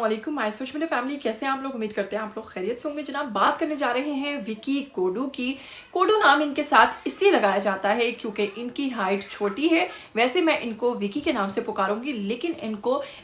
अस्सलामुअलैकुम my social media family, कैसे हैं आप लोग। उम्मीद करते हैं आप लोग खैरियत से होंगे। जनाब बात करने जा रहे हैं विकी कोडू की। कोडू नाम इनके साथ इसलिए लगाया जाता है क्योंकि इनकी हाइट छोटी है। वैसे मैं इनको विकी के नाम से पुकारूंगी, लेकिन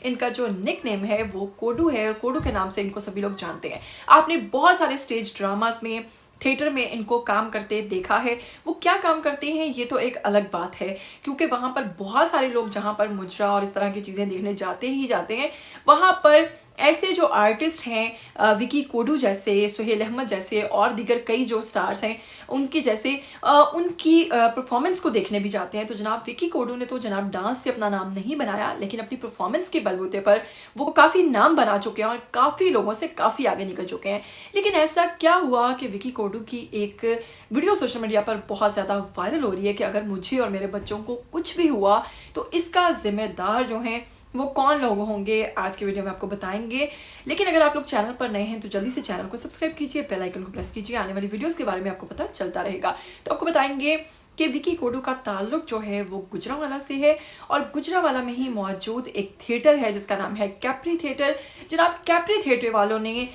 इनका जो निक नेम है वो कोडू है और कोडू के नाम से इनको सभी लोग जानते हैं। आपने बहुत सारे स्टेज ड्रामास में, थिएटर में इनको काम करते देखा है। वो क्या काम करते हैं ये तो एक अलग बात है, क्योंकि वहां पर बहुत सारे लोग जहां पर मुजरा और इस तरह की चीजें देखने जाते ही जाते हैं, वहां पर ऐसे जो आर्टिस्ट हैं विकी कोडू जैसे, सुहेल अहमद जैसे और दीगर कई जो स्टार्स हैं उनके जैसे उनकी परफॉर्मेंस को देखने भी जाते हैं। तो जनाब विकी कोडू ने तो जनाब डांस से अपना नाम नहीं बनाया, लेकिन अपनी परफॉर्मेंस के बलबूते पर वो काफी नाम बना चुके हैं और काफी लोगों से काफी आगे निकल चुके हैं। लेकिन ऐसा क्या हुआ कि विकी कोडू की एक वीडियो सोशल मीडिया पर बहुत ज्यादा वायरल हो रही है कि अगर मुझे और मेरे बच्चों को कुछ भी हुआ तो इसका जिम्मेदार जो है वो कौन लोग होंगे, आज की वीडियो में आपको बताएंगे। लेकिन अगर आप लोग चैनल पर नए हैं तो जल्दी से चैनल को सब्सक्राइब कीजिए, बेल आइकन को प्रेस कीजिए, आने वाली वीडियोस के बारे में आपको पता चलता रहेगा। तो आपको बताएंगे कि विकी कोडू का ताल्लुक जो है वो गुजरावाला से है और गुजरावाला में ही मौजूद एक थिएटर है जिसका नाम है कैप्री थिएटर। जनाब कैप्री थिएटर वालों ने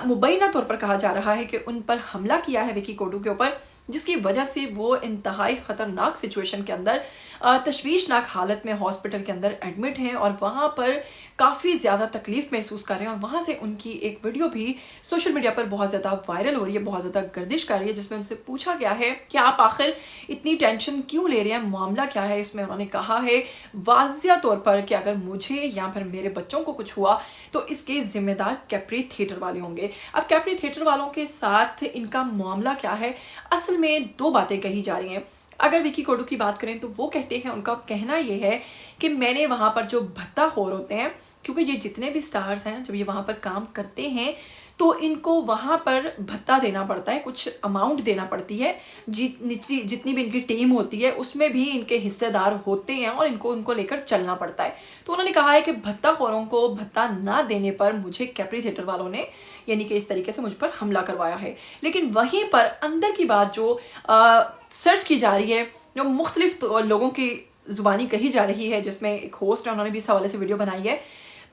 मुबैना तौर पर कहा जा रहा है कि उन पर हमला किया है विकी कोडू के ऊपर, जिसकी वजह से वो इंतहाई खतरनाक सिचुएशन के अंदर, तशवीशनाक हालत में हॉस्पिटल के अंदर एडमिट हैं और वहां पर काफी ज्यादा तकलीफ महसूस कर रहे हैं। और वहां से उनकी एक वीडियो भी सोशल मीडिया पर बहुत ज्यादा वायरल हो रही है, बहुत ज्यादा गर्दिश कर रही है, जिसमें उनसे पूछा गया है कि आप आखिर इतनी टेंशन क्यों ले रहे हैं, मामला क्या है। इसमें उन्होंने कहा है वाजिया तौर पर कि अगर मुझे या फिर मेरे बच्चों को कुछ हुआ तो इसके जिम्मेदार कैप्री थिएटर वाले होंगे। अब कैप्री थिएटर वालों के साथ इनका मामला क्या है, असल में दो बातें कही जा रही हैं। अगर विकी कोडू की बात करें तो वो कहते हैं, उनका कहना ये है कि मैंने वहां पर जो भत्ताखोर होते हैं, क्योंकि ये जितने भी स्टार्स हैं जब ये वहां पर काम करते हैं तो इनको वहां पर भत्ता देना पड़ता है, कुछ अमाउंट देना पड़ती है। जितनी भी इनकी टीम होती है उसमें भी इनके हिस्सेदार होते हैं और उनको लेकर चलना पड़ता है। तो उन्होंने कहा है कि भत्ताखोरों को भत्ता ना देने पर मुझे कैप्री थिएटर वालों ने यानी कि इस तरीके से मुझ पर हमला करवाया है। लेकिन वहीं पर अंदर की बात जो सर्च की जा रही है, जो मुख्तलिफ लोगों की जुबानी कही जा रही है, जिसमें एक होस्ट है उन्होंने भी इस हवाले से वीडियो बनाई है,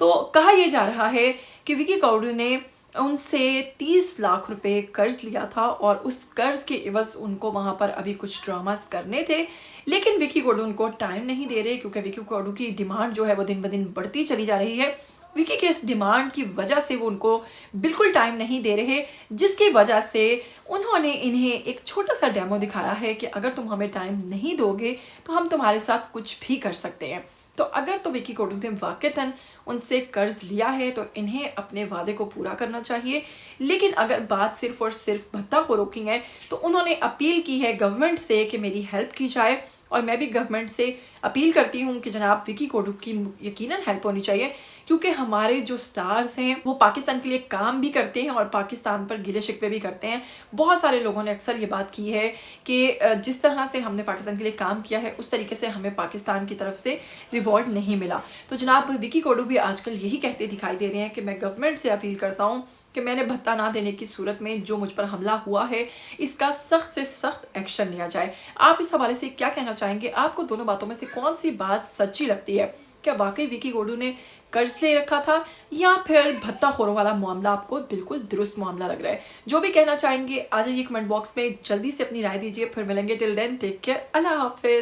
तो कहा यह जा रहा है कि विकी कोडू ने उनसे 30 लाख रुपए कर्ज लिया था और उस कर्ज के एवज उनको वहां पर अभी कुछ ड्रामास करने थे, लेकिन विकी कोडू उनको टाइम नहीं दे रहे, क्योंकि विकी कोडू की डिमांड जो है वो दिन ब दिन बढ़ती चली जा रही है। विकी के इस डिमांड की वजह से वो उनको बिल्कुल टाइम नहीं दे रहे, जिसकी वजह से उन्होंने इन्हें एक छोटा सा डेमो दिखाया है कि अगर तुम हमें टाइम नहीं दोगे तो हम तुम्हारे साथ कुछ भी कर सकते हैं। तो अगर तो विकी कोडू ने वाकईतन उनसे कर्ज लिया है तो इन्हें अपने वादे को पूरा करना चाहिए। लेकिन अगर बात सिर्फ और सिर्फ भत्ताखोरों की है तो उन्होंने अपील की है गवर्नमेंट से कि मेरी हेल्प की जाए, और मैं भी गवर्नमेंट से अपील करती हूँ कि जनाब विकी कोडू की यकीनन हेल्प होनी चाहिए, क्योंकि हमारे जो स्टार्स हैं वो पाकिस्तान के लिए काम भी करते हैं और पाकिस्तान पर गिले शिकवे भी करते हैं। बहुत सारे लोगों ने अक्सर ये बात की है कि जिस तरह से हमने पाकिस्तान के लिए काम किया है उस तरीके से हमें पाकिस्तान की तरफ से रिवॉर्ड नहीं मिला। तो जनाब विकी कोडू भी आजकल यही कहते दिखाई दे रहे हैं कि मैं गवर्नमेंट से अपील करता हूँ कि मैंने भत्ता ना देने की सूरत में जो मुझ पर हमला हुआ है इसका सख्त से सख्त एक्शन लिया जाए। आप इस हवाले से क्या कहना चाहेंगे? आपको दोनों बातों में से कौन सी बात सच्ची लगती है? क्या वाकई विकी कोडू ने कर्ज ले रखा था या फिर भत्ताखोरों वाला मामला आपको बिल्कुल दुरुस्त मामला लग रहा है? जो भी कहना चाहेंगे आ जाइए कमेंट बॉक्स में, जल्दी से अपनी राय दीजिए। फिर मिलेंगे, टिल देन टेक केयर, अल्लाह हाफिज।